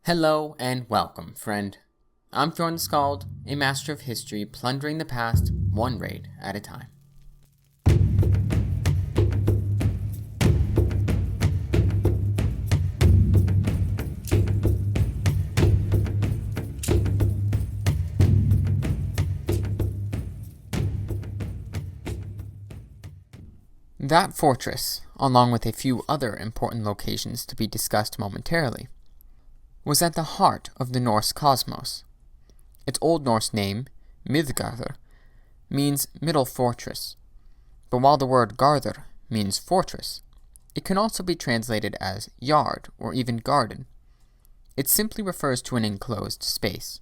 Hello and welcome, friend. I'm Thorn the Scald, a master of history plundering the past one raid at a time. That fortress, along with a few other important locations to be discussed momentarily, was at the heart of the Norse cosmos. Its Old Norse name, Midgard, means middle fortress, but while the word Garðr means fortress, it can also be translated as yard or even garden. It simply refers to an enclosed space.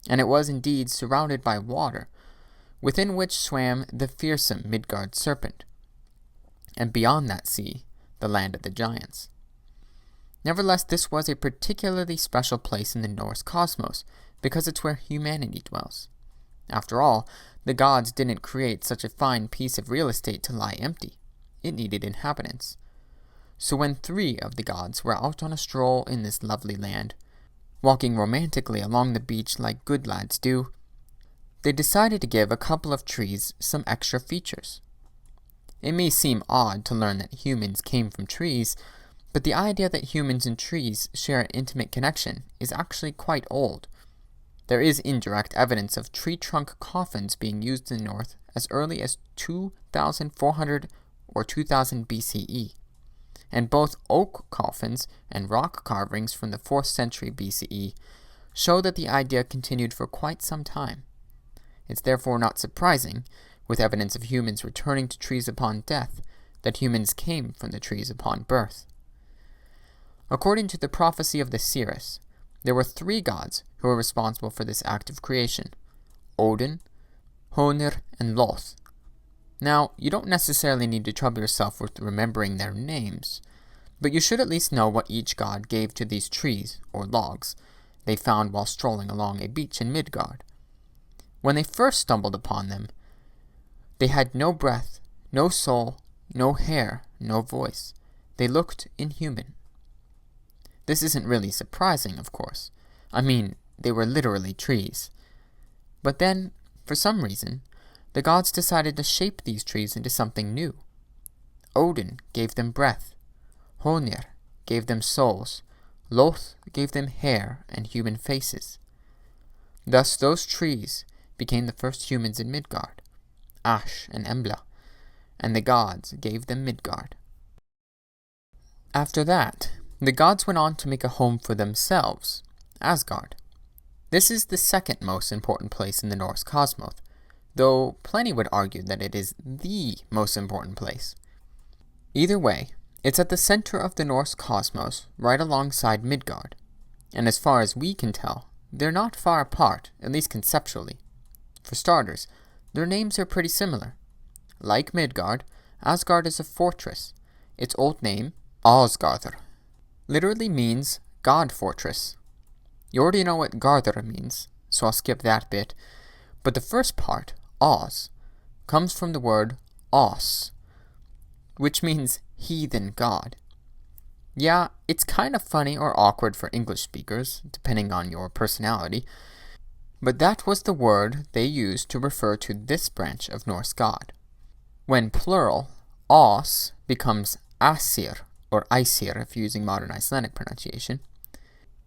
And it was indeed surrounded by water, within which swam the fearsome Midgard serpent, and beyond that sea, the land of the giants. Nevertheless, this was a particularly special place in the Norse cosmos, because it's where humanity dwells. After all, the gods didn't create such a fine piece of real estate to lie empty. It needed inhabitants. So when 3 of the gods were out on a stroll in this lovely land, walking romantically along the beach like good lads do, they decided to give a couple of trees some extra features. It may seem odd to learn that humans came from trees, but the idea that humans and trees share an intimate connection is actually quite old. There is indirect evidence of tree trunk coffins being used in the North as early as 2400 or 2000 BCE, and both oak coffins and rock carvings from the 4th century BCE show that the idea continued for quite some time. It's therefore not surprising, with evidence of humans returning to trees upon death, that humans came from the trees upon birth. According to the prophecy of the seeress, there were 3 gods who were responsible for this act of creation: Odin, Honir, and Loth. Now, you don't necessarily need to trouble yourself with remembering their names, but you should at least know what each god gave to these trees, or logs, they found while strolling along a beach in Midgard. When they first stumbled upon them, they had no breath, no soul, no hair, no voice. They looked inhuman. This isn't really surprising, of course. I mean, they were literally trees. But then, for some reason, the gods decided to shape these trees into something new. Odin gave them breath. Honir gave them souls. Loth gave them hair and human faces. Thus, those trees became the first humans in Midgard, Ash and Embla, and the gods gave them Midgard. After that, the gods went on to make a home for themselves, Asgard. This is the second most important place in the Norse cosmos, though plenty would argue that it is the most important place. Either way, it's at the center of the Norse cosmos, right alongside Midgard, and as far as we can tell, they're not far apart, at least conceptually. For starters, their names are pretty similar. Like Midgard, Asgard is a fortress. Its old name, Asgardr, literally means God Fortress. You already know what Garðr means, so I'll skip that bit, but the first part, As, comes from the word As, which means heathen god. Yeah, it's kind of funny or awkward for English speakers, depending on your personality, but that was the word they used to refer to this branch of Norse god. When plural, As becomes Asir, or Aesir if you're using modern Icelandic pronunciation,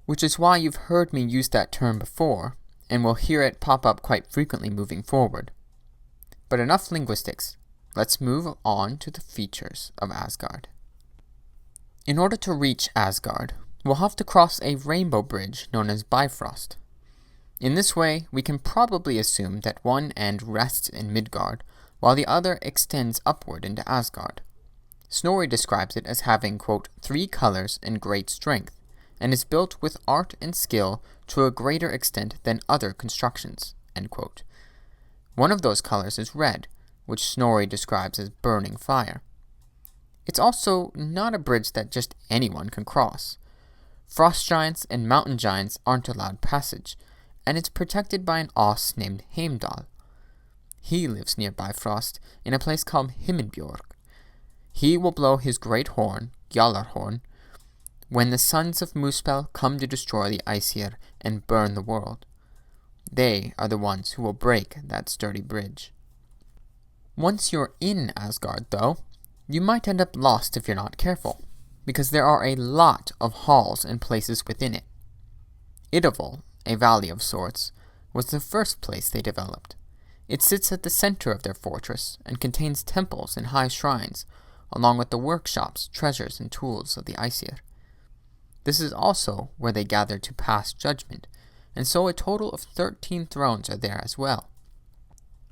which is why you've heard me use that term before, and will hear it pop up quite frequently moving forward. But enough linguistics, let's move on to the features of Asgard. In order to reach Asgard, we'll have to cross a rainbow bridge known as Bifrost. In this way, we can probably assume that one end rests in Midgard, while the other extends upward into Asgard. Snorri describes it as having, quote, 3 colors and great strength, and is built with art and skill to a greater extent than other constructions, end quote. One of those colors is red, which Snorri describes as burning fire. It's also not a bridge that just anyone can cross. Frost giants and mountain giants aren't allowed passage, and it's protected by an As named Heimdall. He lives near Bifrost in a place called Himinbjörg. He will blow his great horn, Gjallarhorn, when the sons of Muspel come to destroy the Aesir and burn the world. They are the ones who will break that sturdy bridge. Once you're in Asgard, though, you might end up lost if you're not careful, because there are a lot of halls and places within it. Idavol, a valley of sorts, was the first place they developed. It sits at the center of their fortress and contains temples and high shrines, along with the workshops, treasures, and tools of the Aesir. This is also where they gather to pass judgment, and so a total of 13 thrones are there as well.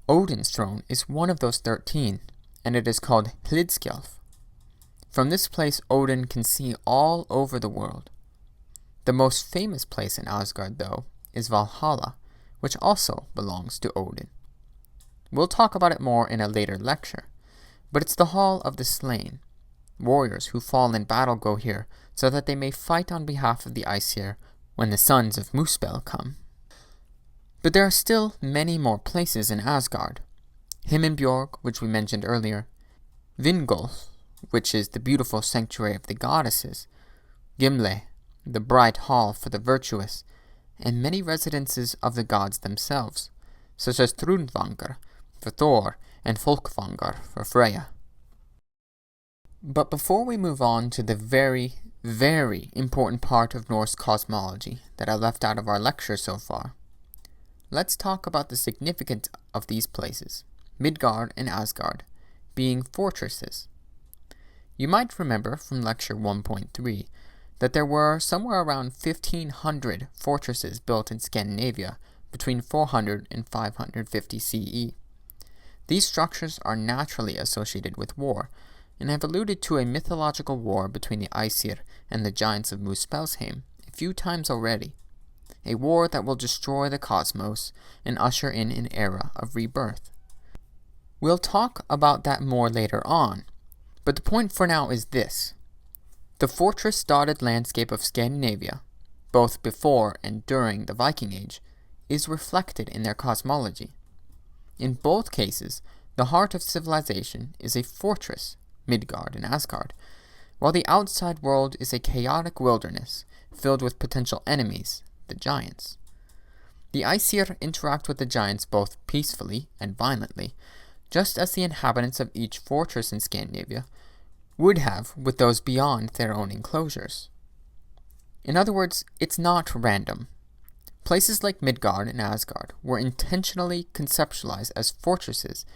Odin's throne is one of those 13, and it is called Hlidskjalf. From this place Odin can see all over the world. The most famous place in Asgard, though, is Valhalla, which also belongs to Odin. We'll talk about it more in a later lecture, but it's the Hall of the Slain. Warriors who fall in battle go here so that they may fight on behalf of the Aesir when the sons of Muspel come. But there are still many more places in Asgard. Himinbjorg, which we mentioned earlier, Vingolf, which is the beautiful sanctuary of the goddesses, Gimle, the bright hall for the virtuous, and many residences of the gods themselves, such as Thrudvangar for Thor and Folkvangar for Freya. But before we move on to the very, very important part of Norse cosmology that I left out of our lecture so far, let's talk about the significance of these places, Midgard and Asgard, being fortresses. You might remember from lecture 1.3 that there were somewhere around 1,500 fortresses built in Scandinavia between 400 and 550 CE. These structures are naturally associated with war, and have alluded to a mythological war between the Aesir and the giants of Muspelheim a few times already, a war that will destroy the cosmos and usher in an era of rebirth. We'll talk about that more later on, but the point for now is this. The fortress-dotted landscape of Scandinavia, both before and during the Viking Age, is reflected in their cosmology. In both cases, the heart of civilization is a fortress, Midgard and Asgard, while the outside world is a chaotic wilderness filled with potential enemies, the giants. The Aesir interact with the giants both peacefully and violently, just as the inhabitants of each fortress in Scandinavia would have with those beyond their own enclosures. In other words, it's not random. Places like Midgard and Asgard were intentionally conceptualized as fortresses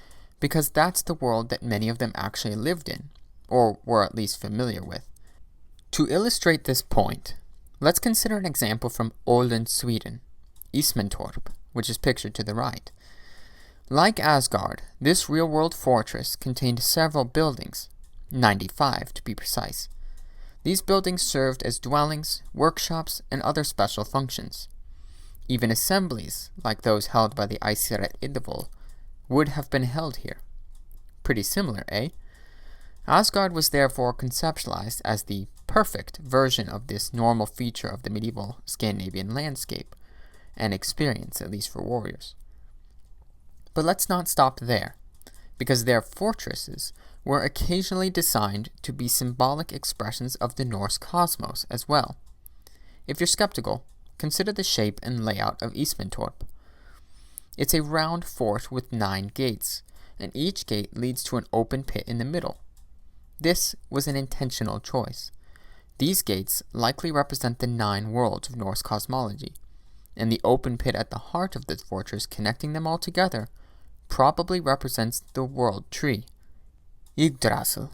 because that's the world that many of them actually lived in, or were at least familiar with. To illustrate this point, let's consider an example from Åland, Sweden, Ismantorp, which is pictured to the right. Like Asgard, this real-world fortress contained several buildings, 95 to be precise. These buildings served as dwellings, workshops, and other special functions. Even assemblies, like those held by the Aesir at Idavol, would have been held here. Pretty similar, eh? Asgard was therefore conceptualized as the perfect version of this normal feature of the medieval Scandinavian landscape, and experience, at least for warriors. But let's not stop there, because their fortresses were occasionally designed to be symbolic expressions of the Norse cosmos as well. If you're skeptical, consider the shape and layout of Ismantorp. It's a round fort with 9 gates, and each gate leads to an open pit in the middle. This was an intentional choice. These gates likely represent the 9 worlds of Norse cosmology, and the open pit at the heart of the fortress connecting them all together probably represents the world tree, Yggdrasil.